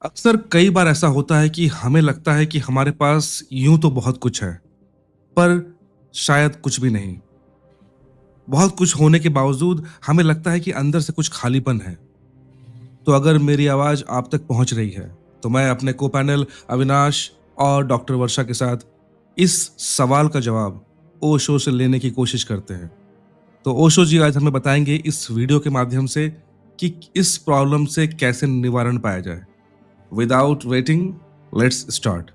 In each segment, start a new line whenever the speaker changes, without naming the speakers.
अक्सर कई बार ऐसा होता है कि हमें लगता है कि हमारे पास यूं तो बहुत कुछ है, पर शायद कुछ भी नहीं। बहुत कुछ होने के बावजूद हमें लगता है कि अंदर से कुछ खालीपन है। तो अगर मेरी आवाज आप तक पहुंच रही है, तो मैं अपने को पैनल अविनाश और डॉक्टर वर्षा के साथ इस सवाल का जवाब ओशो से लेने की कोशिश करते हैं। तो ओशो जी आज हमें बताएंगे इस वीडियो के माध्यम से कि इस प्रॉब्लम से कैसे निवारण पाया जाए। Without waiting, let's start.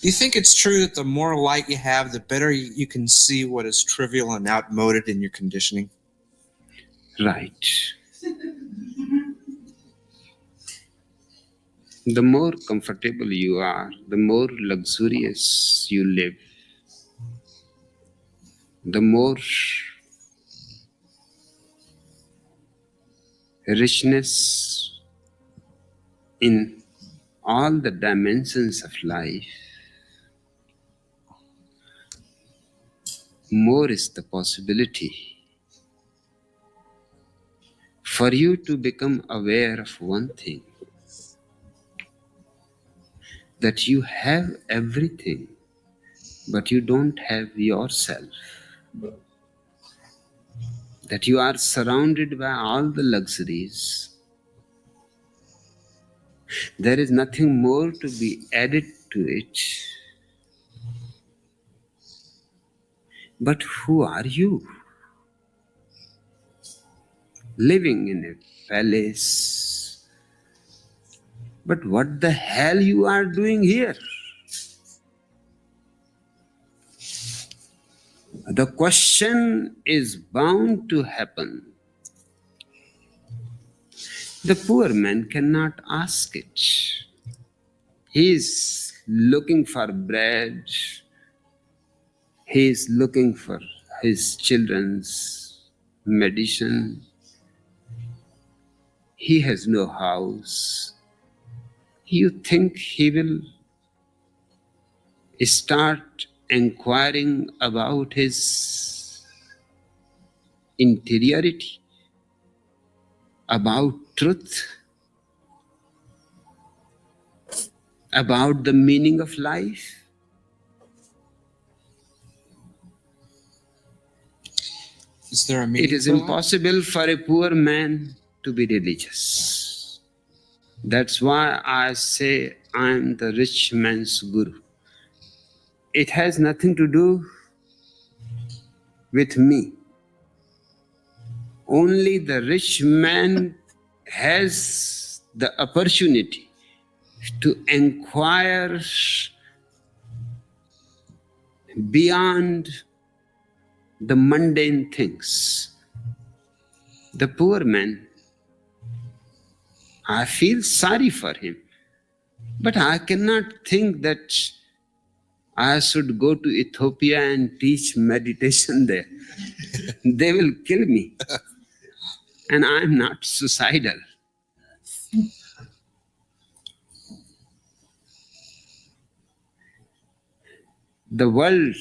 Do you think it's true that the more light you have, the better you can see what is trivial and outmoded in your conditioning?
Right. The more comfortable you are, the more luxurious you live, the more richness in all the dimensions of life, more is the possibility for you to become aware of one thing, that you have everything, but you don't have yourself. That you are surrounded by all the luxuries. There is nothing more to be added to it. But who are you? Living in a palace. But what the hell you are doing here? The question is bound to happen. The poor man cannot ask it. He is looking for bread. He is looking for his children's medicine. He has no house. You think he will start inquiring about his interiority, about truth, about the meaning of life?
Is there a meaning?
It is impossible for a poor man to be religious. That's why I say I am the rich man's guru. It has nothing to do with me. Only the rich man has the opportunity to inquire beyond the mundane things. The poor man, I feel sorry for him, but I cannot think that I should go to Ethiopia and teach meditation there. They will kill me. And I am not suicidal. The world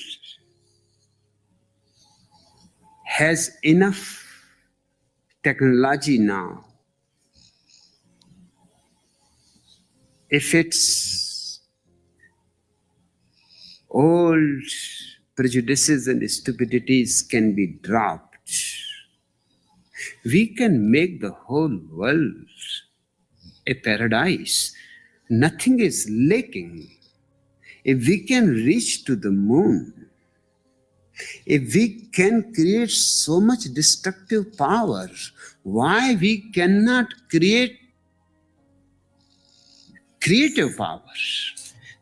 has enough technology now. If its old prejudices and stupidities can be dropped, we can make the whole world a paradise. Nothing is lacking. If we can reach to the moon, if we can create so much destructive power, why we cannot create creative power?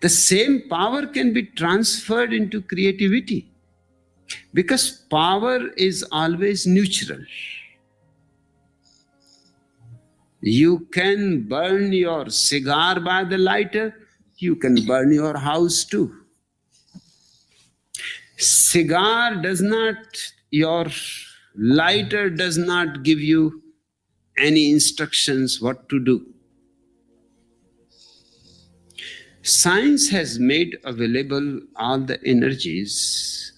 The same power can be transferred into creativity, because power is always neutral. You can burn your cigar by the lighter, you can burn your house too. Your lighter does not give you any instructions what to do. Science has made available all the energies.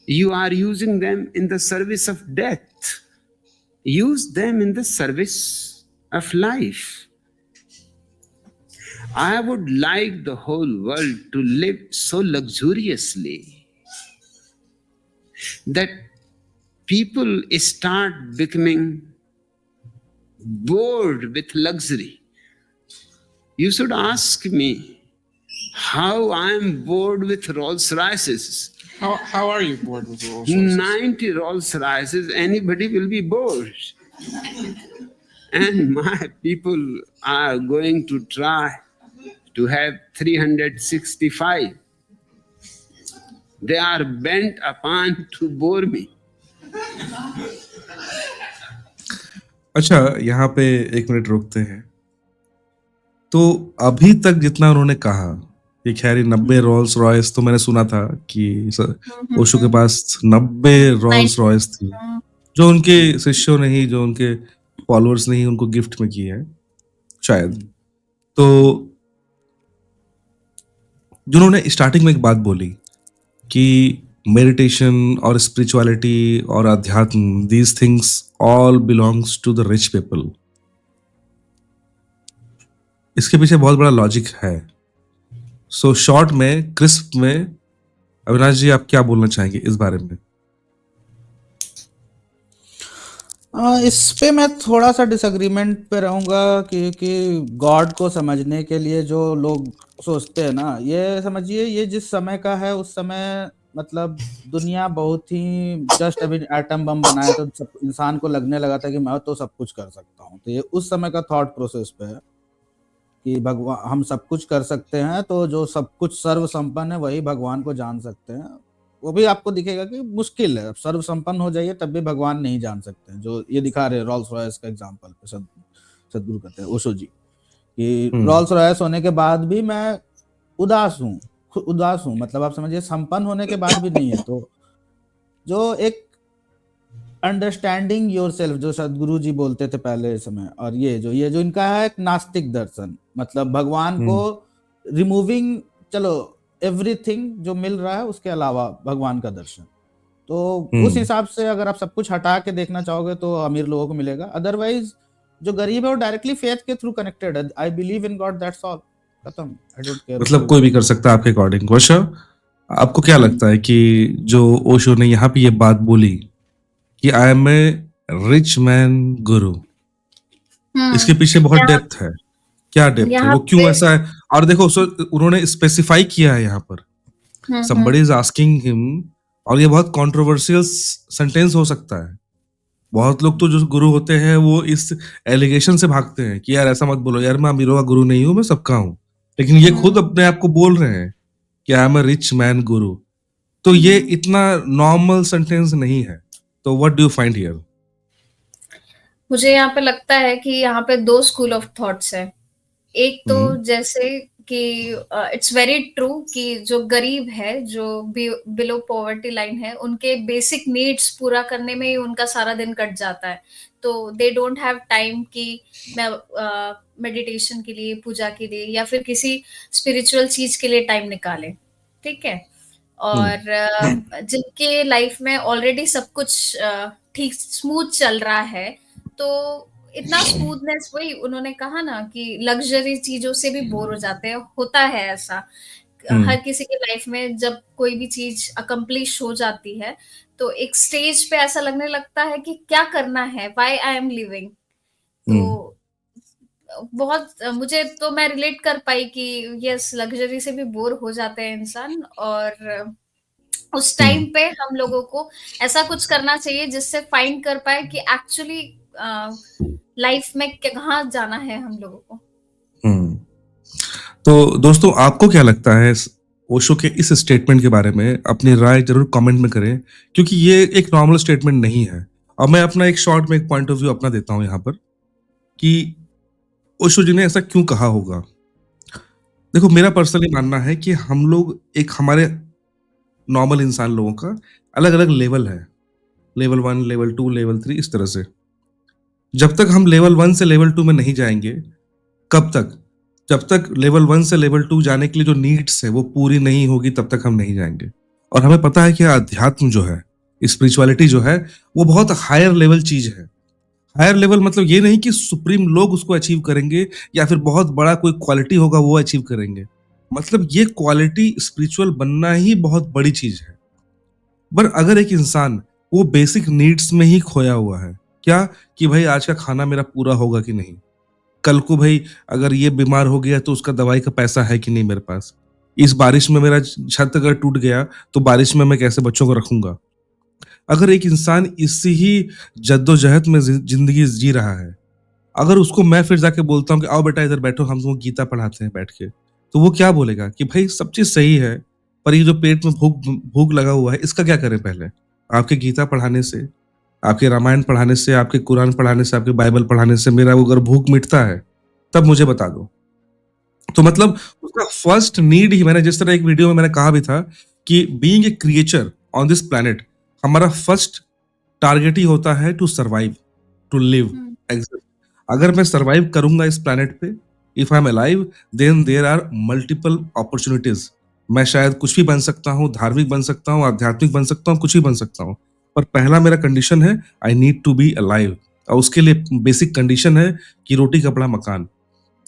You are using them in the service of death. use them in the service of life. I would like the whole world to live so luxuriously that people start becoming bored with luxury. You should ask me how I am bored with Rolls Royces.
How are you bored with Rolls Royces?
90 Rolls Royces, anybody will be bored. And my people are going to try to have 365. They are bent upon to bore me.
अच्छा, यहाँ पे 1 minute रुकते हैं। तो अभी तक जितना उन्होंने कहा, ये खैर 90 रोल्स रॉयस तो मैंने सुना था कि ओशो के पास 90 रोल्स रॉयस थी, जो उनके शिष्यों ने ही, जो उनके फॉलोअर्स ने ही उनको गिफ्ट में की है शायद। तो जिन्होंने स्टार्टिंग में एक बात बोली कि मेडिटेशन और स्पिरिचुअलिटी और अध्यात्म, these things all belongs to the rich people, इसके पीछे बहुत बड़ा लॉजिक है। सो शॉर्ट में, क्रिस्प में, अविनाश जी आप क्या बोलना चाहेंगे इस बारे में?
इस पे मैं थोड़ा सा डिसएग्रीमेंट पे रहूंगा, क्योंकि गॉड को समझने के लिए जो लोग सोचते हैं ना, ये समझिए ये जिस समय का है, उस समय मतलब दुनिया बहुत ही जस्ट अभी एटम बम बनाया तो सब इंसान को लगने लगा था कि मैं तो सब कुछ कर सकता हूँ। तो ये उस समय का थॉट प्रोसेस पे है कि भगवान, हम सब कुछ कर सकते हैं, तो जो सब कुछ सर्व संपन्न है वही भगवान को जान सकते हैं। वो भी आपको दिखेगा कि मुश्किल है, सर्व संपन्न हो जाइए तब भी भगवान नहीं जान सकते हैं, जो ये दिखा रहे रॉल्स रॉयस का एग्जांपल पे सदगुरु कहते हैं, ओशो जी, कि रॉल्स रॉयस होने के बाद भी मैं उदास हूँ मतलब आप समझिए संपन्न होने के बाद भी नहीं है। तो जो एक अंडरस्टैंडिंग योरसेल्फ जो सदगुरु जी बोलते थे पहले समय, और ये जो इनका है एक नास्तिक दर्शन, मतलब भगवान को रिमूविंग, चलो एवरीथिंग जो मिल रहा है उसके अलावा भगवान का दर्शन। तो उस हिसाब से अगर आप सब कुछ हटा के देखना चाहोगे तो अमीर लोगों को मिलेगा, अदरवाइज जो गरीब है वो डायरेक्टली फेथ के थ्रू कनेक्टेड है। I believe in God, that's all, खत्म। आई डोंट केयर,
मतलब कोई भी कर सकता है आपके अकॉर्डिंग। वर्षा, आपको क्या लगता है कि जो ओशो ने यहाँ पे ये बात बोली कि I am a rich man guru, इसके पीछे बहुत डेप्थ है? क्या डेप्थ है, वो क्यों ऐसा है? और देखो, उन्होंने स्पेसिफाई किया है यहाँ पर, somebody is asking him, और ये बहुत कंट्रोवर्शियल सेंटेंस हो सकता है। बहुत लोग तो जो गुरु होते हैं वो इस एलिगेशन से भागते हैं कि यार ऐसा मत बोलो, यार मैं अमीरों का गुरु नहीं हूँ, मैं सबका हूँ। लेकिन ये खुद अपने आप को बोल रहे हैं कि I am a rich man guru. तो ये इतना नॉर्मल सेंटेंस नहीं है। तो what do you find here?
मुझे यहाँ पे लगता है कि यहाँ पे 2 स्कूल ऑफ थॉट्स है। एक तो जैसे कि इट्स वेरी ट्रू कि जो गरीब है, जो बिलो पॉवर्टी लाइन है, उनके बेसिक नीड्स पूरा करने में ही उनका सारा दिन कट जाता है। तो दे डोंट हैव टाइम कि मैं मेडिटेशन के लिए, पूजा के लिए या फिर किसी स्पिरिचुअल चीज के लिए टाइम निकाले, ठीक है। और जिनके लाइफ में ऑलरेडी सब कुछ ठीक स्मूथ चल रहा है, तो इतना स्मूथनेस, वही उन्होंने कहा ना कि लग्जरी चीजों से भी बोर हो जाते हैं। होता है ऐसा हर किसी के लाइफ में, जब कोई भी चीज अकम्प्लिश हो जाती है तो एक स्टेज पे ऐसा लगने लगता है कि क्या करना है, व्हाई आई एम लिविंग। तो बहुत मुझे तो मैं रिलेट कर पाई कि यस, लग्जरी से भी बोर हो जाते हैं इंसान, और उस टाइम पे हम लोगों को ऐसा कुछ करना चाहिए जिससे फाइंड कर पाए कि एक्चुअली लाइफ में कहाँ जाना है हम लोगों को।
तो दोस्तों, आपको क्या लगता है ओशो के इस स्टेटमेंट के बारे में? अपनी राय जरूर कमेंट में करें, क्योंकि ये एक नॉर्मल स्टेटमेंट नहीं है। और मैं अपना एक शॉर्ट में एक पॉइंट ऑफ व्यू अपना देता हूं यहाँ पर कि ओशो जी ने ऐसा क्यों कहा होगा। देखो, मेरा पर्सनली मानना है कि हम लोग एक, हमारे नॉर्मल इंसान लोगों का अलग अलग लेवल है, लेवल 1, लेवल 2, लेवल 3, इस तरह से। जब तक हम लेवल 1 से लेवल 2 में नहीं जाएंगे, कब तक? जब तक लेवल 1 से लेवल 2 जाने के लिए जो नीड्स है वो पूरी नहीं होगी, तब तक हम नहीं जाएंगे। और हमें पता है कि अध्यात्म जो है, स्पिरिचुअलिटी जो है, वो बहुत हायर लेवल चीज है। हायर लेवल मतलब ये नहीं कि सुप्रीम लोग उसको अचीव करेंगे या फिर बहुत बड़ा कोई क्वालिटी होगा वो अचीव करेंगे। मतलब ये क्वालिटी स्पिरिचुअल बनना ही बहुत बड़ी चीज़ है। पर अगर एक इंसान वो बेसिक नीड्स में ही खोया हुआ है, क्या कि भाई आज का खाना मेरा पूरा होगा कि नहीं? कल को भाई अगर ये बीमार हो गया तो उसका दवाई का पैसा है कि नहीं मेरे पास? इस बारिश में मेरा छत अगर टूट गया तो बारिश में मैं कैसे बच्चों को रखूँगा? अगर एक इंसान इसी ही जद्दोजहद में ज़िंदगी जी रहा है, अगर उसको मैं फिर जाके बोलता हूँ कि आओ बेटा इधर बैठो हम तुमको गीता पढ़ाते हैं बैठ के, तो वो क्या बोलेगा कि भाई सब चीज़ सही है, पर ये जो पेट में भूख भूख लगा हुआ है इसका क्या करें पहले? आपके गीता पढ़ाने से, आपके रामायण पढ़ाने से, आपके कुरान पढ़ाने से, आपके बाइबल पढ़ाने से मेरा वो अगर भूख मिटता है, तब मुझे बता दो। तो मतलब उसका फर्स्ट नीड ही मैंने जिस तरह एक वीडियो में मैंने कहा भी था कि being a creature on this planet हमारा फर्स्ट टारगेट ही होता है to survive, to live, exist. अगर मैं सर्वाइव करूंगा इस प्लैनेट पे, if I am alive, then there are multiple opportunities. मैं शायद कुछ भी बन सकता हूँ, धार्मिक बन सकता हूँ, आध्यात्मिक बन सकता हूँ, कुछ भी बन सकता हूँ। पर पहला मेरा कंडीशन है I need to be alive, और उसके लिए बेसिक कंडीशन है कि रोटी कपड़ा मकान।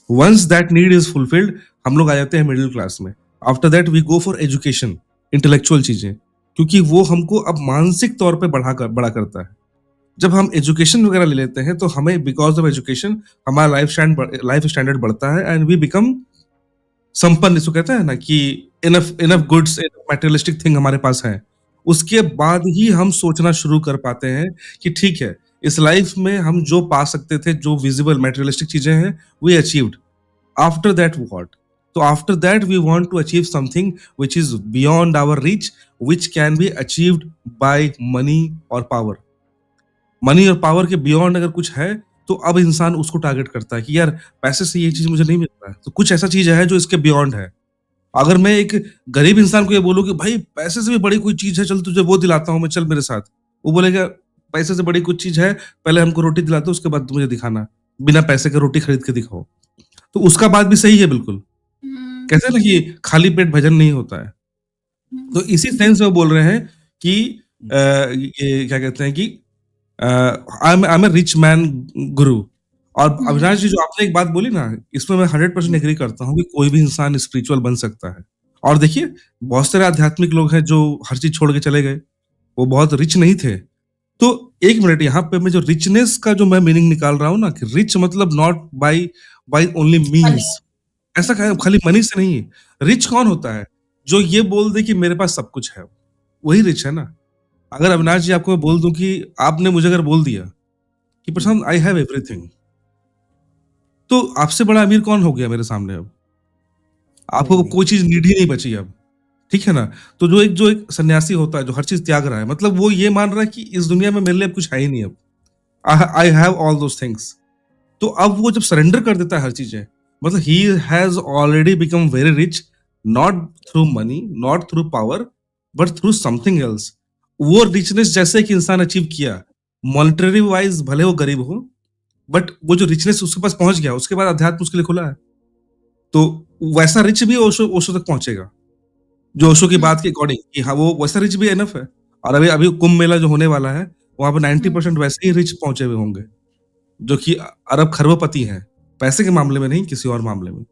Once that need is fulfilled हम लोग आ जाते हैं मिडिल क्लास में। After that we go for education, intellectual चीजें, क्योंकि वो हमको अब मानसिक तौर पे बड़ा करता है। जब हम एजुकेशन वगैरह ले लेते हैं तो हमें बिकॉज ऑफ एजुकेशन हमारा लाइफ स्टैंडर्ड बढ़ता है एंड वी बिकम संपन्न, इसको कहते हैं ना कि enough enough goods, materialistic thing हमारे पास है। उसके बाद ही हम सोचना शुरू कर पाते हैं कि ठीक है, इस लाइफ में हम जो पा सकते थे, जो विजिबल मटेरियलिस्टिक चीजें हैं, we achieved. After that what? तो after that we want to achieve something which is beyond our reach, which can be achieved by money और पावर। मनी और पावर के बियॉन्ड अगर कुछ है तो अब इंसान उसको टारगेट करता है कि यार पैसे से ये चीज मुझे नहीं मिल रहा है, तो कुछ ऐसा चीज है जो इसके बियॉन्ड है। अगर मैं एक गरीब इंसान को ये बोलूं कि भाई पैसे से भी बड़ी कोई चीज है, चल तुझे वो दिलाता हूँ मैं, चल मेरे साथ, वो बोलेगा पैसे से बड़ी कुछ चीज है, पहले हमको रोटी दिला दो उसके बाद तुम मुझे दिखाना, बिना पैसे के रोटी खरीद के दिखाओ। तो उसका बात भी सही है बिल्कुल। कहते हैं ना कि खाली पेट भजन नहीं होता है। तो इसी सेंस में वो बोल रहे हैं कि ये क्या कहते हैं कि I am a rich man guru. और अविनाश जी जो आपने एक बात बोली ना, इसमें मैं 100% एग्री करता हूँ कि कोई भी इंसान स्पिरिचुअल बन सकता है। और देखिए बहुत सारे आध्यात्मिक लोग हैं जो हर चीज छोड़ के चले गए, वो बहुत रिच नहीं थे। तो एक मिनट, यहाँ पे मैं जो रिचनेस का जो मैं मीनिंग निकाल रहा हूँ ना, कि रिच मतलब not by by only means, ऐसा खाली मनी से नहीं। रिच कौन होता है? जो ये बोल दे कि मेरे पास सब कुछ है, वही रिच है ना। अगर अविनाश जी आपको मैं बोल दूं कि आपने मुझे अगर बोल दिया कि प्रशांत आई हैव एवरीथिंग, तो आपसे बड़ा अमीर कौन हो गया मेरे सामने अब? आपको कोई चीज नीड ही नहीं बची अब, ठीक है ना। तो जो एक सन्यासी होता है जो हर चीज त्याग रहा है, मतलब वो ये मान रहा है कि इस दुनिया में मेरे लिए अब कुछ है ही नहीं, अब I have all those things. तो अब वो जब सरेंडर कर देता है हर चीजें, मतलब he has already become very rich, not through money, not through power, but through something else. वो रिचनेस जैसे कि इंसान अचीव किया, मॉनिटरी वाइज भले वो गरीब हो, बट वो जो रिचनेस उसके पास पहुंच गया, उसके बाद अध्यात्म उसके लिए खुला है। तो वैसा रिच भी ओशो ओशो तक पहुंचेगा, जो ओशो की बात के अकॉर्डिंग कि हाँ वो वैसा रिच भी एनफ है। और अभी अभी कुंभ मेला जो होने वाला है, वहां पर 90% वैसे ही रिच पहुंचे हुए होंगे, जो कि अरब खरबपति हैं, पैसे के मामले में नहीं, किसी और मामले में।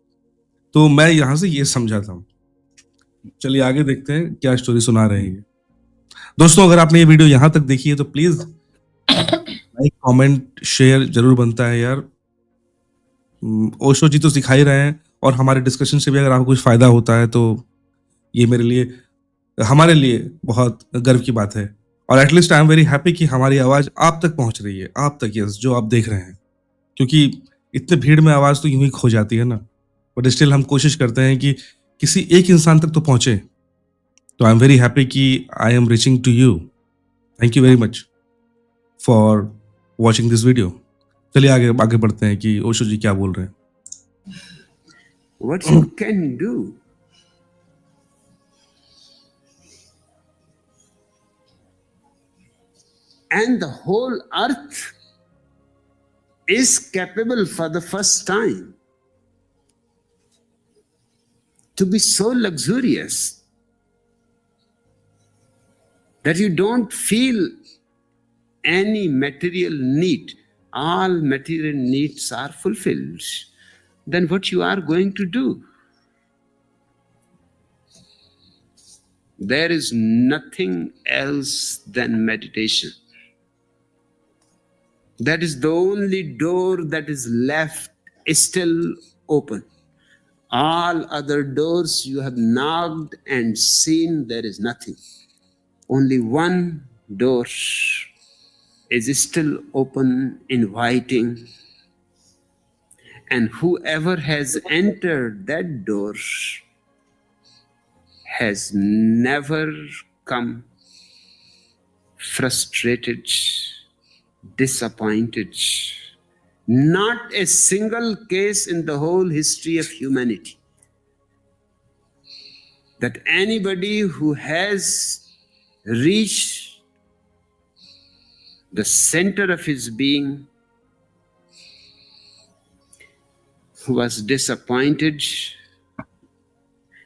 तो मैं यहाँ से ये समझा था। चलिए आगे देखते हैं क्या स्टोरी सुना रहे हैं। दोस्तों अगर आपने ये वीडियो यहाँ तक देखी है तो प्लीज लाइक, कमेंट, शेयर जरूर बनता है यार। ओशो जी तो सिखा ही रहे हैं, और हमारे डिस्कशन से भी अगर आपको कुछ फायदा होता है तो ये मेरे लिए, हमारे लिए बहुत गर्व की बात है। और at least I am very happy कि हमारी आवाज आप तक पहुंच रही है, आप तक, यस, जो आप देख रहे हैं। क्योंकि इतने भीड़ में आवाज तो यूं ही खो जाती है ना, बट स्टिल हम कोशिश करते हैं कि किसी एक इंसान तक तो पहुंचे। तो आई एम वेरी हैप्पी कि I am reaching to you. Thank you very much for watching this video. चलिए आगे आगे बढ़ते हैं कि ओशो जी क्या बोल रहे हैं।
What you can do? And the whole earth is capable for the first time to be so luxurious that you don't feel any material need all material needs are fulfilled, then what you are going to do? There is nothing else than meditation. That is the only door that is left still open. All other doors you have knocked and seen, there is nothing. Only one door is still open, inviting. And whoever has entered that door has never come frustrated, disappointed. Not a single case in the whole history of humanity that anybody who has reached the center of his being, who was disappointed,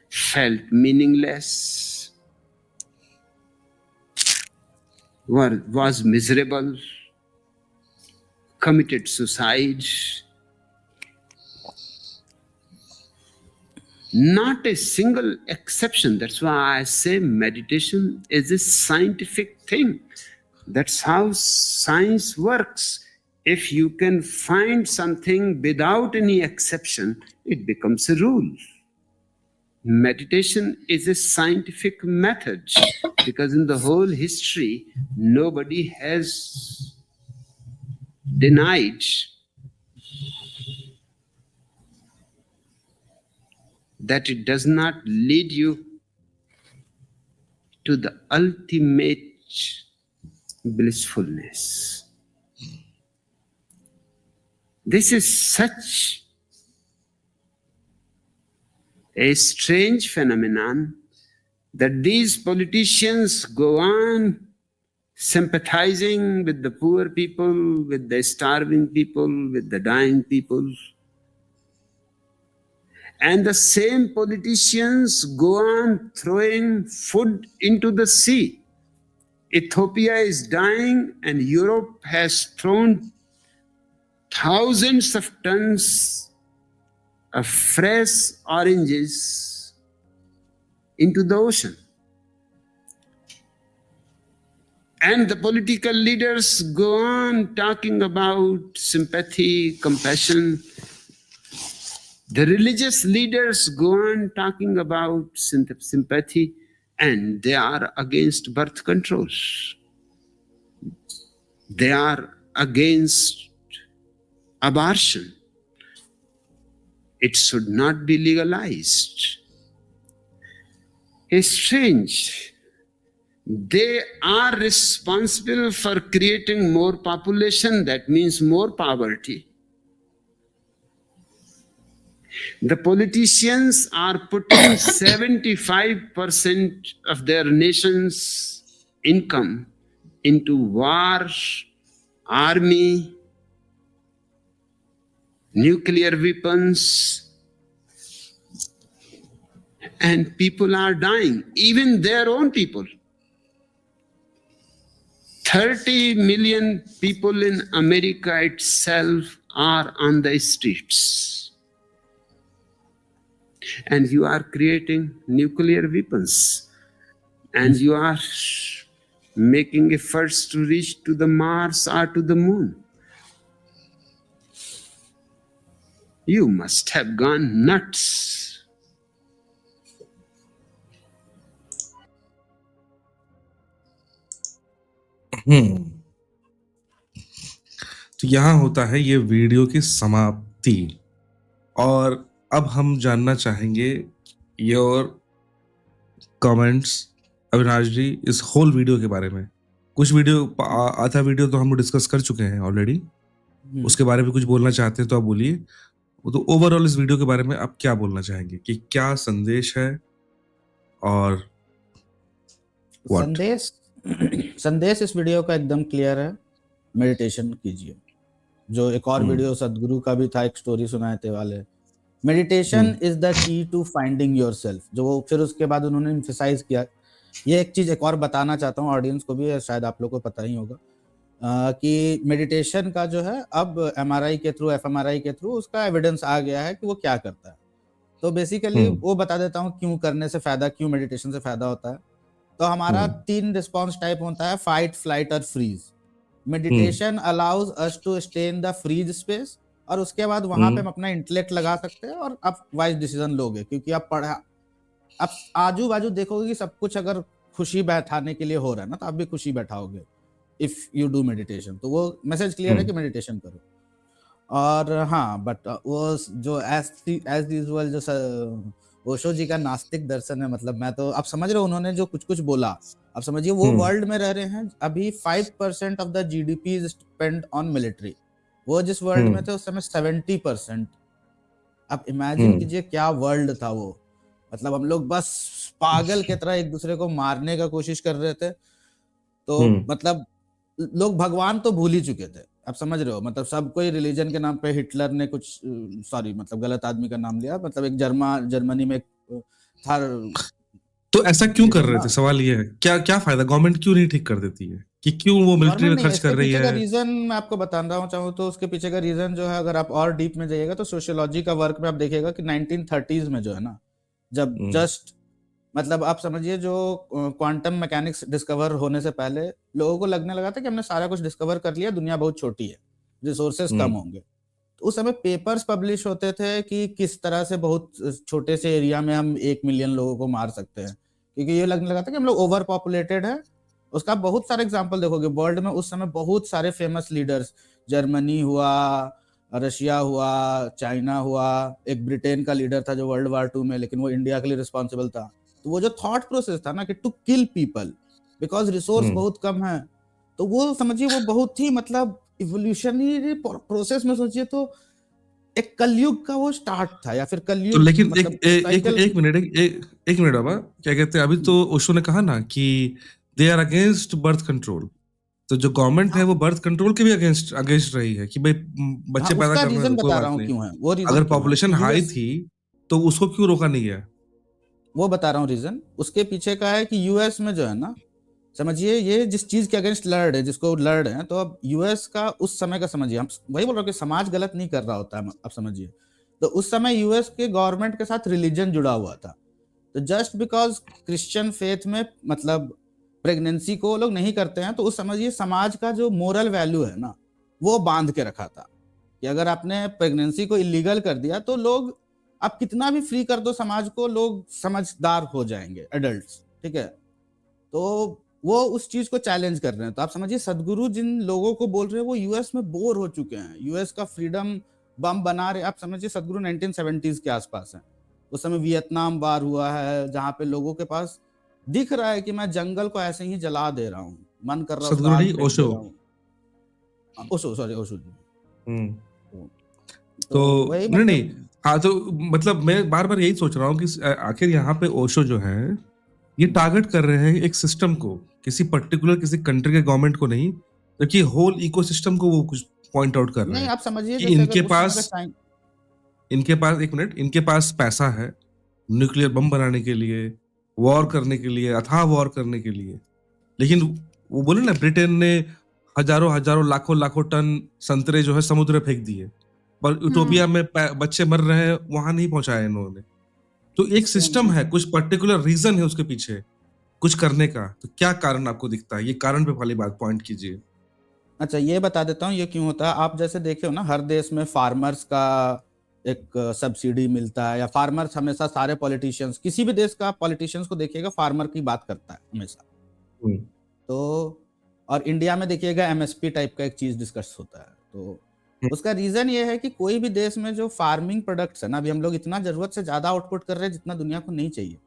felt meaningless, was miserable, committed suicide. Not a single exception. That's why I say meditation is a scientific thing. That's how science works. If you can find something without any exception, it becomes a rule. Meditation is a scientific method because in the whole history, nobody has denied that it does not lead you to the ultimate blissfulness. This is such a strange phenomenon that these politicians go on sympathizing with the poor people, with the starving people, with the dying people. And the same politicians go on throwing food into the sea. Ethiopia is dying, and Europe has thrown thousands of tons of fresh oranges into the ocean. And the political leaders go on talking about sympathy, compassion. The religious leaders go on talking about sympathy, and they are against birth controls. They are against abortion. It should not be legalized. It's strange. They are responsible for creating more population, that means more poverty. The politicians are putting 75% of their nation's income into war, army, nuclear weapons, and people are dying, even their own people. 30 million people in America itself are on the streets. And you are creating nuclear weapons. And you are making efforts to reach to the Mars or to the moon. You must have gone nuts.
तो यहाँ होता है ये video की समाप्ति, और अब हम जानना चाहेंगे योर कमेंट्स अविनाश जी इस होल वीडियो के बारे में। कुछ वीडियो आधा वीडियो तो हम डिस्कस कर चुके हैं ऑलरेडी, उसके बारे में कुछ बोलना चाहते हैं तो आप बोलिए। तो ओवरऑल इस वीडियो के बारे में आप क्या बोलना चाहेंगे कि क्या संदेश है और what?
संदेश इस वीडियो का एकदम क्लियर है, मेडिटेशन कीजिए। जो एक और वीडियो सदगुरु का भी था, एक स्टोरी सुनाए थे वाले, meditation is the key to finding yourself, जो वो फिर उसके बाद उन्होंने एम्फसाइज किया। ये एक चीज एक और बताना चाहता हूँ ऑडियंस को भी, शायद आप लोग को पता ही होगा कि मेडिटेशन का जो है अब एमआरआई के थ्रू, एफएमआरआई के थ्रू उसका एविडेंस आ गया है कि वो क्या करता है। तो बेसिकली वो बता देता हूँ क्यों करने से फायदा, क्यों मेडिटेशन से फायदा होता है। तो हमारा 3 रिस्पॉन्स टाइप होता है, फाइट, फ्लाइट और freeze. Meditation allows us to stay in the freeze space, और उसके बाद वहां पे हम अपना इंटेलेक्ट लगा सकते हैं और आप वाइज डिसीजन लोगे, क्योंकि आप आजू बाजू देखोगे कि सब कुछ अगर खुशी बैठाने के लिए हो रहा है ना, तो आप भी खुशी बैठाओगे इफ यू डू मेडिटेशन। तो वो मैसेज क्लियर है कि मेडिटेशन करो। और हाँ, बट वो जो एज यूजुअल जो ओशो जी का नास्तिक दर्शन है, मतलब मैं तो, आप समझ रहे हो उन्होंने जो कुछ कुछ बोला, आप समझिए वो वर्ल्ड में रह रहे हैं अभी 5% of the GDP is spend on military. वो जिस वर्ल्ड में थे उस समय 70%। आप इमेजिन कीजिए क्या वर्ल्ड था वो। मतलब हम लोग बस पागल की तरह एक दूसरे को मारने का कोशिश कर रहे थे। तो मतलब लोग भगवान तो भूल ही चुके थे, आप समझ रहे हो। मतलब सब कोई रिलीजन के नाम पे, हिटलर ने कुछ, सॉरी मतलब गलत आदमी का नाम लिया, मतलब एक जर्मनी में एक था।
तो ऐसा क्यों कर रहे
ना
थे, सवाल ये है, क्या फायदा, गवर्नमेंट क्यों नहीं ठीक कर देती है, कि क्यों वो मिलिट्री
गवर्नमेंट
में
नहीं है
खर्च
इसके
कर रही
पीछे का
है?
रीजन, मैं आपको बताना हूँ चाहूँ तो उसके पीछे का रीजन जो है, अगर आप और डीप में जाइएगा तो सोशियोलॉजी का वर्क में आप देखिएगा कि 1930s में जो है ना, जब जस्ट मतलब आप समझिए जो क्वांटम मैकेनिक्स डिस्कवर होने से पहले लोगों को लगने लगा था कि हमने सारा कुछ डिस्कवर कर लिया, दुनिया बहुत छोटी है, रिसोर्सेज कम होंगे। तो उस समय पेपर्स पब्लिश होते थे कि किस तरह से बहुत छोटे से एरिया में हम 1 मिलियन लोगों को मार सकते हैं, क्योंकि ये लगने लगा था कि हम लोग ओवर पॉपुलेटेड है। उसका बहुत सारे एग्जाम्पल देखोगे वर्ल्ड में उस समय, बहुत सारे फेमस लीडर्स, जर्मनी हुआ, रशिया हुआ, चाइना हुआ, एक ब्रिटेन का लीडर था जो वर्ल्ड वार 2 में, लेकिन वो इंडिया के लिए रिस्पॉन्सिबल था। तो वो जो थॉट प्रोसेस था ना कि to kill people because resource बहुत कम है, तो वो समझिए वो बहुत ही मतलब इवोल्यूशनरी प्रोसेस में सोचिए तो एक कलयुग का वो स्टार्ट था, या फिर
तो
कलयुग
लेकिन
मतलब साइकिल।
एक मिनट बाबा, क्या कहते हैं, अभी तो ओशो ने कहा ना कि they are against birth control. तो जो गवर्नमेंट है वो बर्थ कंट्रोल के भी अगेंस्ट अगेंस्ट रही है कि भाई
हाँ
बच्चे पैदा
उसका
करने
रीजन
दो, कोई
बता रहा
बात
हूँ
नहीं।
क्यों है, वो रीजन
अगर
क्यों है
पॉपुलेशन
कि
हाई
यूएस,
थी तो उसको क्यों रोका नहीं है?
वो बता रहा हूँ रीजन उसके पीछे का है कि यूएस में जो है ना, समझिए ये जिस चीज के अगेंस्ट लड़ रहे हैं, जिसको लड़ रहे हैं, तो अब यूएस का उस समय का समझिए, हम वही बोल रहे हैं कि समाज गलत नहीं कर रहा होता है, अब समझिए। तो उस समय यूएस के गवर्नमेंट के साथ रिलीजन जुड़ा हुआ था। तो जस्ट बिकॉज क्रिश्चियन फेथ में मतलब प्रेगनेंसी को लोग नहीं करते हैं, तो उस समझिए समाज का जो मोरल वैल्यू है ना, वो बांध के रखा था कि अगर आपने प्रेगनेंसी को इलीगल कर दिया तो लोग, आप कितना भी फ्री कर दो समाज को, लोग समझदार हो जाएंगे, एडल्ट्स, ठीक है। तो वो उस चीज को चैलेंज कर रहे हैं। तो आप समझिए सदगुरु जिन लोगों को बोल रहे हैं वो यूएस में बोर हो चुके हैं, यूएस का फ्रीडम बम बना रहे। आप समझिए सदगुरु 1970s के आसपास हैं, उस समय वियतनाम वार हुआ है, जहां पे लोगों के पास दिख रहा है कि मैं जंगल को ऐसे ही जला दे रहा हूँ, मन कर रहा है उसका
सदगुरु
आग
नहीं,
फेंक दे
ओशो।
रहा हूँ। ओशो, सॉरी ओशो जी।
हम्म
तो,
तो
वही
नहीं नहीं,
मतलब,
हाँ तो मतलब मैं बार बार यही सोच रहा हूँ कि आखिर यहाँ पे ओशो जो है ये टारगेट कर रहे हैं एक सिस्टम को, किसी पर्टिकुलर किसी कंट्री के गवर्नमेंट को नहीं, जबकि होल इकोसिस्टम को वो कुछ पॉइंट आउट कर रहे
नहीं
हैं
आप समझिए
कि
जैसे अगर उस समय का टाइम,
इनके पास, एक मिनट, इनके पास पैसा है न्यूक्लियर बम बनाने के लिए, वॉर करने के लिए, अथाह वॉर करने के लिए। लेकिन वो बोले ना, ब्रिटेन ने हजारों हजारों लाखों लाखों टन संतरे जो है समुद्र में फेंक दिए, पर यूटोपिया में बच्चे मर रहे हैं, वहां नहीं पहुंचाए इन्होंने। तो एक सिस्टम है, कुछ पर्टिकुलर रीजन है उसके पीछे कुछ करने का। तो क्या कारण आपको दिखता है? ये कारण पे वाली बात पॉइंट कीजिए।
अच्छा ये बता देता हूँ ये क्यों होता है। आप जैसे देखे हो ना, हर देश में फार्मर्स का एक सब्सिडी मिलता है, या फार्मर्स हमेशा, सारे पॉलिटिशियंस, किसी भी देश का पॉलिटिशियंस को देखिएगा फार्मर की बात करता है हमेशा।
हम्म,
तो और इंडिया में देखिएगा एमएसपी टाइप का एक चीज डिस्कस होता है। तो
हम्म,
उसका रीजन ये है कि कोई भी देश में जो फार्मिंग प्रोडक्ट्स है ना, अभी हम लोग इतना जरूरत से ज्यादा आउटपुट कर रहे हैं जितना दुनिया को नहीं चाहिए।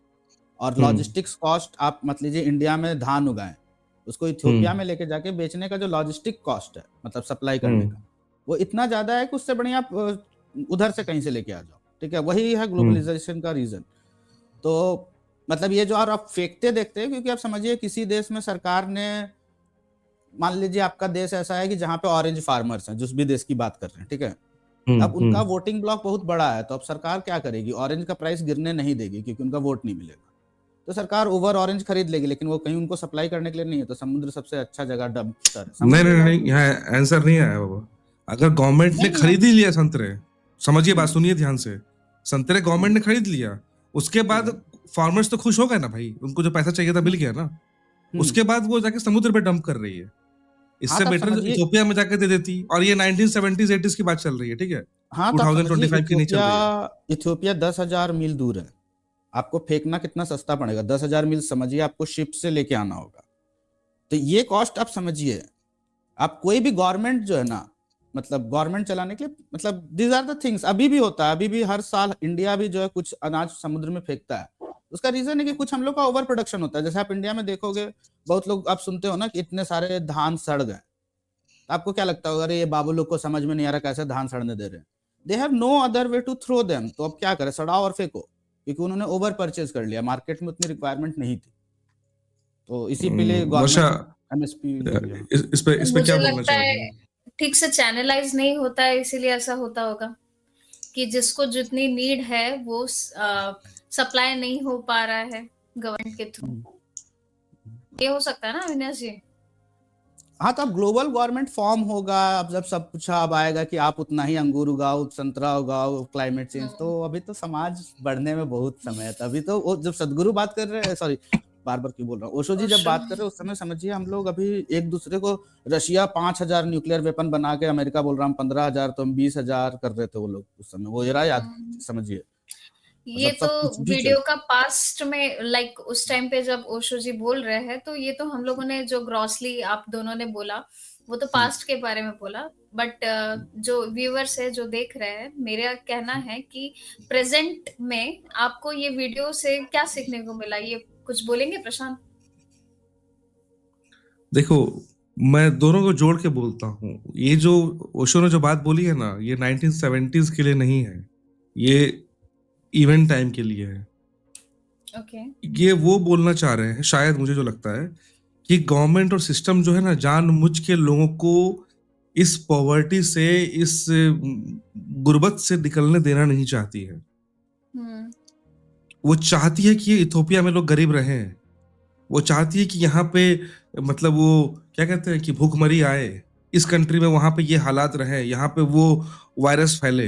और लॉजिस्टिक्स कॉस्ट, आप मत लीजिए इंडिया में धान उगाएं, उसको इथियोपिया में लेके जाके बेचने का जो लॉजिस्टिक कॉस्ट है, मतलब सप्लाई करने का, वो इतना ज्यादा है कि उससे बढ़िया आप उधर से कहीं से लेके आ जाओ, ठीक है। वही है ग्लोबलाइजेशन का रीजन। तो मतलब ये जो और आप फेंकते देखते हैं, क्योंकि आप समझिए किसी देश में सरकार ने, मान लीजिए आपका देश ऐसा है कि जहाँ पे ऑरेंज फार्मर्स हैं, जिस भी देश की बात कर रहे हैं, ठीक है, अब उनका वोटिंग ब्लॉक बहुत बड़ा है, तो अब सरकार क्या करेगी, ऑरेंज का प्राइस गिरने नहीं देगी क्योंकि उनका वोट नहीं मिलेगा। तो सरकार ओवर ऑरेंज खरीद लेगी, लेकिन वो कहीं उनको सप्लाई करने के लिए नहीं है, तो समुद्र सबसे अच्छा जगह डंपर है। समझ
नहीं
रहे
नहीं
हो
नहीं,
बात?
यहाँ आंसर नहीं आया बाबा। अगर गवर्नमेंट ने
नहीं
खरीद ही लिया संतरे, समझिए बात,
हम्म,
सुनिए ध्यान से, संतरे गवर्नमेंट ने खरीद लिया, उसके बाद
हम्म,
फार्मर्स तो खुश हो गए ना भाई, उनको जो पैसा चाहिए था मिल गया ना,
हम्म।
उसके बाद वो जाके समुद्र पे डंप कर रही है।
हाँ
इससे
तब
बेटर
समझिए,
इथोपिया में जाके दे देती। और ये 1970s 80s की बात चल रही है, ठीक है,
हाँ तब समझिए
2025 की नहीं चल
इथियोपिया,
रही है।
इथियोपिया 10,000 मील दूर है। आपको फेंकना कितना सस्ता पड़ेगा? 10,000 मील समझिए, आपको शिप से लेके आना होगा। तो ये कॉस्ट आप समझिए। आप कोई भी गवर्नमेंट जो है ना, मतलब गवर्नमेंट चलाने के लिए, मतलब दीज आर द थिंग्स। अभी भी होता है, अभी भी हर साल इंडिया भी जो है कुछ अनाज समुद्र में फेंकता है। उसका रीजन है कि कुछ हम लोग का ओवर प्रोडक्शन होता है। जैसे आप इंडिया में देखोगे, बहुत लोग आप सुनते हो ना कि इतने सारे धान सड़ गए। आपको क्या लगता होगा, अरे ये बाबू लोग को समझ में नहीं आ रहा कैसे धान सड़ने दे रहे हैं। They have no other way to throw them. तो अब क्या करें, सड़ाओ और फेंको, क्योंकि उन्होंने ओवर परचेज कर लिया, मार्केट में उतनी रिक्वायरमेंट नहीं थी। तो इसी पे लिए
वर्षा,
गवर्नमेंट एमएसपी दे दिया।
इस पे क्या
मुझे
बोलना
लगता
चाहोगे?
है ठीक से चैनलाइज नहीं होता है, इसीलिए ऐसा होता होगा कि जिसको जितनी नीड है वो सप्लाई नहीं हो पा रहा है गवर्नमेंट के थ्रू। ये हो सकता है ना अविनाश जी?
हाँ, तो अब ग्लोबल गवर्नमेंट फॉर्म होगा, अब जब सब कुछ अब आएगा कि आप उतना ही अंगूर उगाओ, संतरा उगाओ, क्लाइमेट चेंज। तो अभी तो समाज बढ़ने में बहुत समय है। तभी तो वो जब सदगुरु बात कर रहे हैं, सॉरी बार बार क्यों बोल रहा हूँ, ओशो जी जब
ओशो।
बात कर रहे हैं, उस समय समझिए हम लोग अभी एक दूसरे को, रशिया 5,000 न्यूक्लियर वेपन बना के, अमेरिका बोल रहा हम 15,000, तो हम 20,000 कर रहे थे वो लोग उस समय। वो जरा याद समझिए,
ये
मतलब
तो
सब कुछ भी चल।
वीडियो का पास्ट में लाइक उस टाइम पे जब ओशो जी बोल रहे हैं, तो ये तो हम लोगों ने जो ग्रॉसली आप दोनों ने बोला वो तो पास्ट के बारे में बोला। बट जो व्यूअर्स है जो देख रहे हैं, मेरा कहना है कि प्रेजेंट में आपको ये वीडियो से क्या सीखने को मिला, ये कुछ बोलेंगे प्रशांत?
देखो, मैं दोनों को जोड़ के बोलता हूँ। ये जो ओशो ने जो बात बोली है ना, ये 1970s के लिए नहीं है, ये इवेंट टाइम के लिए है।
ओके।
ये वो बोलना चाह रहे हैं शायद, मुझे जो लगता है कि गवर्नमेंट और सिस्टम जो है ना, जानबूझ के लोगों को इस पॉवर्टी से, इस गुर्बत से निकलने देना नहीं चाहती है। वो चाहती है कि इथोपिया में लोग गरीब रहें। वो चाहती है कि यहाँ पे, मतलब वो क्या कहते हैं कि भूखमरी आए इस कंट्री में, वहां पे ये हालात रहे, यहाँ पे वो वायरस फैले।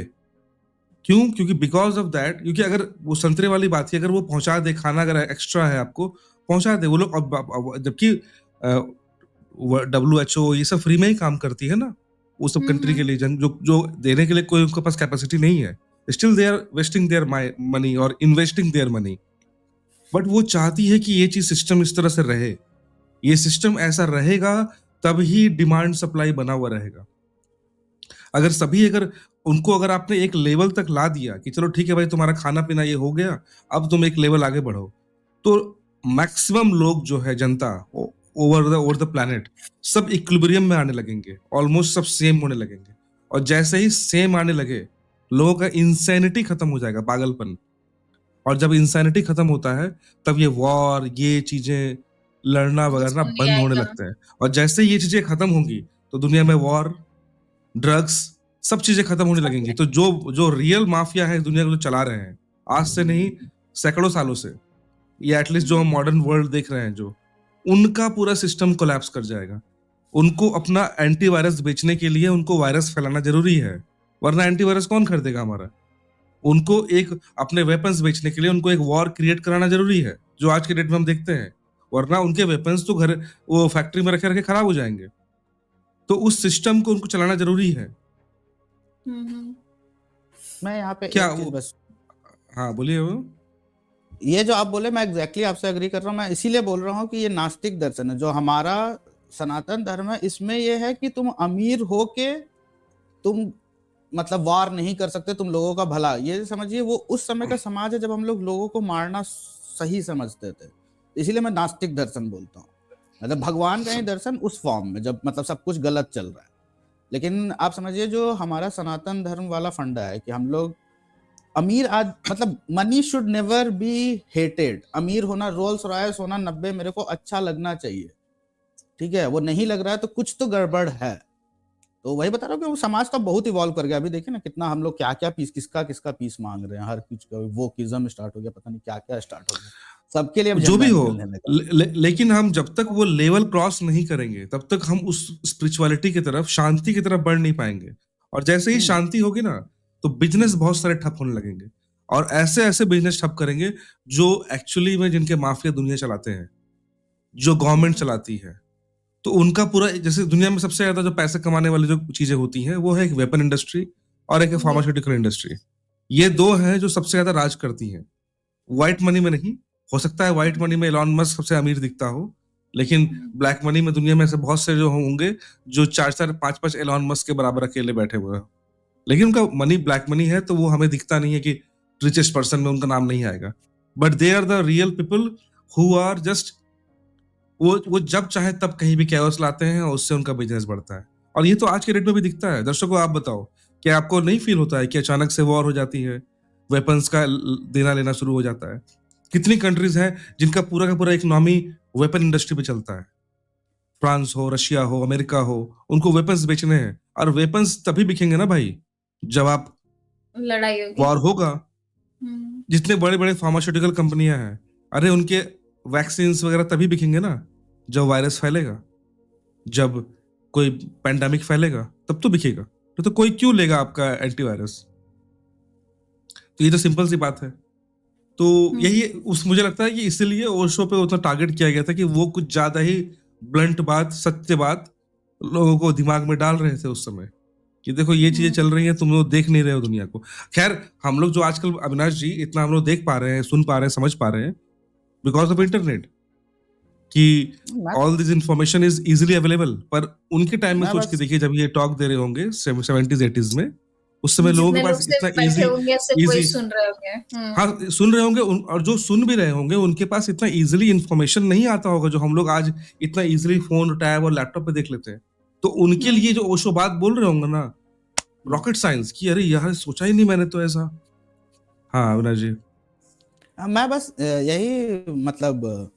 क्यों? क्योंकि बिकॉज ऑफ दैट, क्योंकि अगर वो संतरे वाली बात है, अगर वो पहुंचा दे, खाना अगर एक्स्ट्रा है आपको पहुंचा दे वो लोग। जबकि WHO ये सब फ्री में ही काम करती है ना, वो सब कंट्री के लिए, जो जो देने के लिए कोई उनके पास कैपेसिटी नहीं है, still they are wasting their money और इन्वेस्टिंग देयर मनी। बट वो चाहती है कि ये चीज सिस्टम इस तरह से रहे। ये सिस्टम ऐसा रहेगा तब ही डिमांड सप्लाई बना हुआ रहेगा। अगर सभी, अगर उनको, अगर आपने एक लेवल तक ला दिया कि चलो ठीक है भाई, तुम्हारा खाना पीना ये हो गया, अब तुम एक लेवल आगे बढ़ो, तो मैक्सिमम लोग जो है, जनता ओवर द प्लैनेट, सब इक्विलिब्रियम में आने लगेंगे, ऑलमोस्ट सब सेम होने लगेंगे। और जैसे ही सेम आने लगे, लोगों का इंसैनिटी खत्म हो जाएगा, पागलपन। और जब इंसैनिटी खत्म होता है, तब ये वॉर, ये चीजें, लड़ना वगैरह
नहीं
बंद होने
आएगा।
लगते हैं। और जैसे ही ये चीजें खत्म होंगी, तो दुनिया में वॉर, ड्रग्स, सब चीजें खत्म होने लगेंगी। तो जो जो रियल माफिया है दुनिया को जो चला रहे हैं, आज से नहीं, सैकड़ों सालों से, या एटलीस्ट जो हम मॉडर्न वर्ल्ड देख रहे हैं, जो उनका पूरा सिस्टम कोलैप्स कर जाएगा। उनको अपना एंटीवायरस बेचने के लिए उनको वायरस फैलाना जरूरी है, वरना एंटीवायरस कौन खरीदेगा हमारा? उनको एक अपने वेपन्स बेचने के लिए उनको एक वॉर क्रिएट कराना जरूरी है, जो आज के डेट में हम देखते हैं। वरना उनके वेपन्स तो घर, वो फैक्ट्री में रखे रखे खराब हो जाएंगे। तो उस सिस्टम को उनको चलाना जरूरी है।
मैं यहाँ पे
क्या
एक चीज
वो,
बस,
हाँ बोलिए। वो
ये जो आप बोले मैं एग्जैक्टली आपसे एग्री कर रहा हूँ। मैं इसीलिए बोल रहा हूँ कि ये नास्तिक दर्शन है जो हमारा सनातन धर्म है। इसमें ये है कि तुम अमीर हो के तुम मतलब वार नहीं कर सकते, तुम लोगों का भला, ये समझिए वो उस समय का समाज है जब हम लोग लोगों को मारना सही समझते थे। इसीलिए मैं नास्तिक दर्शन बोलता हूँ। मतलब भगवान का ही दर्शन उस फॉर्म में, जब मतलब सब कुछ गलत चल रहा है। लेकिन आप समझिए जो हमारा सनातन धर्म वाला फंडा है कि हम लोग अमीर, आज मतलब money should never be hated. अमीर होना, रोल्स रॉयस होना 90 मेरे को अच्छा लगना चाहिए, ठीक है? वो नहीं लग रहा है तो कुछ तो गड़बड़ है। तो वही बता रहा हूँ कि वो समाज तो बहुत इवॉल्व कर गया। अभी देखिए ना कितना हम लोग क्या क्या पीस, किसका किसका पीस मांग रहे हैं, हर कुछ का वोकिज्म स्टार्ट हो गया, पता नहीं क्या क्या स्टार्ट हो गया। सबके लिए अब
जो भी
झंडा
हो,
निकलने लगा।
लेकिन हम जब तक वो लेवल क्रॉस नहीं करेंगे तब तक हम उस स्पिरिचुअलिटी की तरफ, शांति की तरफ बढ़ नहीं पाएंगे। और जैसे ही शांति होगी ना, तो बिजनेस बहुत सारे ठप होने लगेंगे, और ऐसे ऐसे बिजनेस ठप करेंगे जो एक्चुअली में जिनके माफिया दुनिया चलाते हैं, जो गवर्नमेंट चलाती है। तो उनका पूरा, जैसे दुनिया में सबसे ज्यादा जो पैसे कमाने वाली जो चीजें होती हैं, वो है एक वेपन इंडस्ट्री और एक है फार्मास्यूटिकल इंडस्ट्री। ये दो हैं जो सबसे ज्यादा राज करती हैं। व्हाइट मनी में नहीं। हो सकता है व्हाइट मनी में एलॉन मस्क सबसे अमीर दिखता हो, लेकिन ब्लैक मनी में दुनिया में ऐसे बहुत से जो होंगे जो 4-4, 5-5 एलॉन मस्क के बराबर अकेले बैठे हुए हैं, लेकिन उनका मनी ब्लैक मनी है, तो वो हमें दिखता नहीं है कि रिचेस्ट पर्सन में उनका नाम नहीं आएगा। But they are the real people who are just, वो जब चाहे तब कहीं भी कैओस लाते हैं और उससे उनका बिजनेस बढ़ता है। और ये तो आज के डेट में भी दिखता है। दर्शकों, आप बताओ, क्या आपको नहीं फील होता है कि अचानक से वॉर हो जाती है, वेपन्स का देना लेना शुरू हो जाता है? कितनी कंट्रीज हैं जिनका पूरा का पूरा इकोनॉमी वेपन इंडस्ट्री पे चलता है? फ्रांस हो, रशिया हो, अमेरिका हो, उनको वेपन्स बेचने हैं। और वेपन्स तभी बिकेंगे ना भाई, जब आप
लड़ाई होगी।
वॉर होगा।
हम्म,
जितने बड़े बड़े फार्मास्यूटिकल कंपनियां हैं, अरे उनके वैक्सीन वगैरह तभी बिकेंगे ना जब वायरस फैलेगा, जब कोई पैंडेमिक फैलेगा, तब तो बिकेगा। तो कोई क्यों लेगा आपका एंटीवायरस? तो ये तो सिंपल सी बात है। तो यही उस, मुझे लगता है कि इसीलिए ओशो पे उतना टारगेट किया गया था कि वो कुछ ज्यादा ही ब्लंट बात, सत्य बात लोगों को दिमाग में डाल रहे थे उस समय, कि देखो ये चीजें चल रही हैं, तुम लोग देख नहीं रहे हो दुनिया को। खैर, हम लोग जो आजकल, अविनाश जी, इतना हम लोग देख पा रहे हैं, सुन पा रहे हैं, समझ पा रहे हैं बिकॉज ऑफ इंटरनेट, कि
मैं
all this information is easily available. पर उनके टाइम में
मैं
सोच के
बस
देखिए, जब ये टॉक दे रहे होंगे 70s 80s में, उस समय लोगों
जितने
के
लोग
पास
सिर्फ
इतना
बैठे होंगे सिर्फ वही
इजी,
सुन रहे होंगे।
हाँ सुन रहे होंगे, और जो सुन भी रहे होंगे उनके पास इतना इजीली इंफॉर्मेशन नहीं आता होगा जो हम लोग आज इतना इजीली फोन, टैब और लैपटॉप पे देख लेते हैं। तो उनके लिए जो ओशो बात बोल रहे होंगे ना, रॉकेट साइंस की, अरे यार सोचा ही नहीं मैंने तो ऐसा। हाँ अविनाश जी।
मैं बस यही मतलब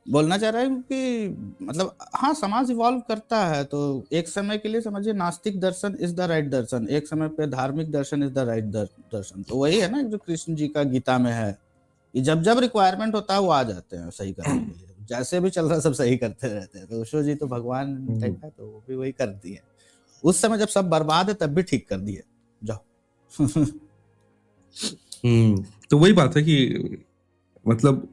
बोलना चाह रहा हूँ कि मतलब हाँ, समाज इवॉल्व करता है, तो एक समय के लिए समझिए नास्तिक दर्शन इज द राइट दर्शन, एक समय पे धार्मिक दर्शन इज द राइट दर्शन। तो वही है ना जो कृष्ण जी का गीता में है कि जब जब रिक्वायरमेंट होता है वो आ जाते हैं सही करने के लिए। जैसे भी चल रहा है सब सही करते रहते हैं। तो ओशो जी तो भगवान टाइप है, तो वो भी वही कर दिए। उस समय जब सब बर्बाद है तब भी ठीक कर दिए, जाओ।
तो वही बात है कि मतलब,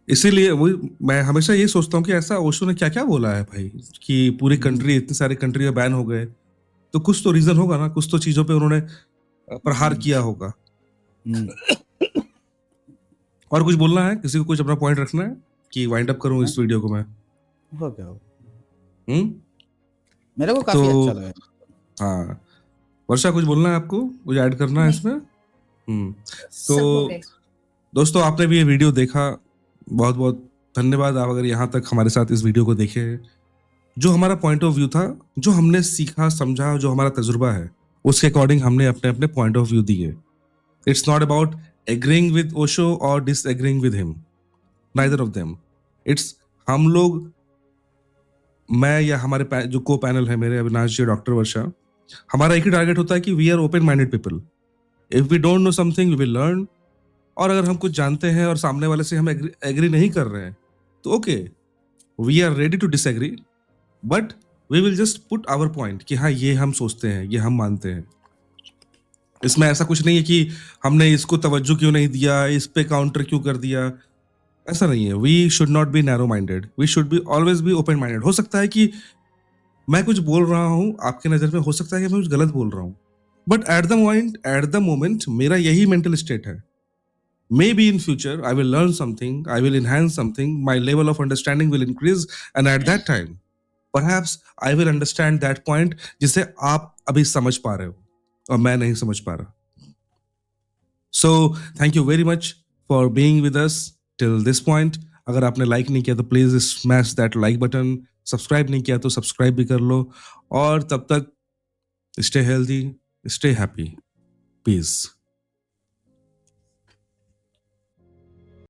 इसीलिए वही मैं हमेशा ये सोचता हूँ कि ऐसा ओशो ने क्या क्या बोला है भाई, कि पूरी कंट्री, इतनी सारी कंट्री में बैन हो गए, तो कुछ तो रीजन होगा ना, कुछ तो चीजों पे उन्होंने प्रहार किया होगा। और कुछ बोलना है किसी को, कुछ अपना पॉइंट रखना है कि वाइंड अप करूं इस वीडियो को मैं?
हो गया हो।
हम्म
मेरे को काफी
तो
अच्छा लगा।
हाँ, वर्षा, कुछ बोलना है आपको, कुछ ऐड करना है
नहीं।
इसमें?
सब हो
तो
गए।
दोस्तों, आपने भी ये वीडियो देखा, बहुत बहुत धन्यवाद। आप अगर यहाँ तक हमारे साथ इस वीडियो को देखे, जो हमारा पॉइंट ऑफ व्यू था, जो हमने सीखा समझा, जो हमारा तजुर्बा है, उसके अकॉर्डिंग हमने अपने अपने पॉइंट ऑफ व्यू दिए। It's not about agreeing with Osho और disagreeing with him, neither of them. It's, हम लोग, मैं या हमारे जो को पैनल है मेरे, अविनाश जी, डॉक्टर वर्षा, हमारा एक ही टारगेट होता है कि we are open minded people. If we don't know something we will learn. और अगर हम कुछ जानते हैं और सामने वाले से हम एग्री नहीं कर रहे हैं, तो okay, we are ready to disagree, but we will just put our point कि हाँ, ये हम सोचते हैं, ये हम मानते हैं। इसमें ऐसा कुछ नहीं है कि हमने इसको तवज्जो क्यों नहीं दिया, इस पे काउंटर क्यों कर दिया, ऐसा नहीं है। We should not be narrow minded, we should be always be open minded. हो सकता है कि मैं कुछ बोल रहा हूँ, आपके नजर में हो सकता है कि मैं कुछ गलत बोल रहा हूँ, बट एट द मोमेंट मेरा यही मेंटल स्टेट है। Maybe in future I will learn something, I will enhance something, my level of understanding will increase, and at that time perhaps I will understand that point जिसे आप अभी समझ पा रहे हो और मैं नहीं समझ पा रहा। So thank you very much for being with us till this point. अगर आपने लाइक नहीं किया तो please smash that like button, subscribe नहीं किया तो सब्सक्राइब भी कर लो, और तब तक stay healthy, stay happy, piece.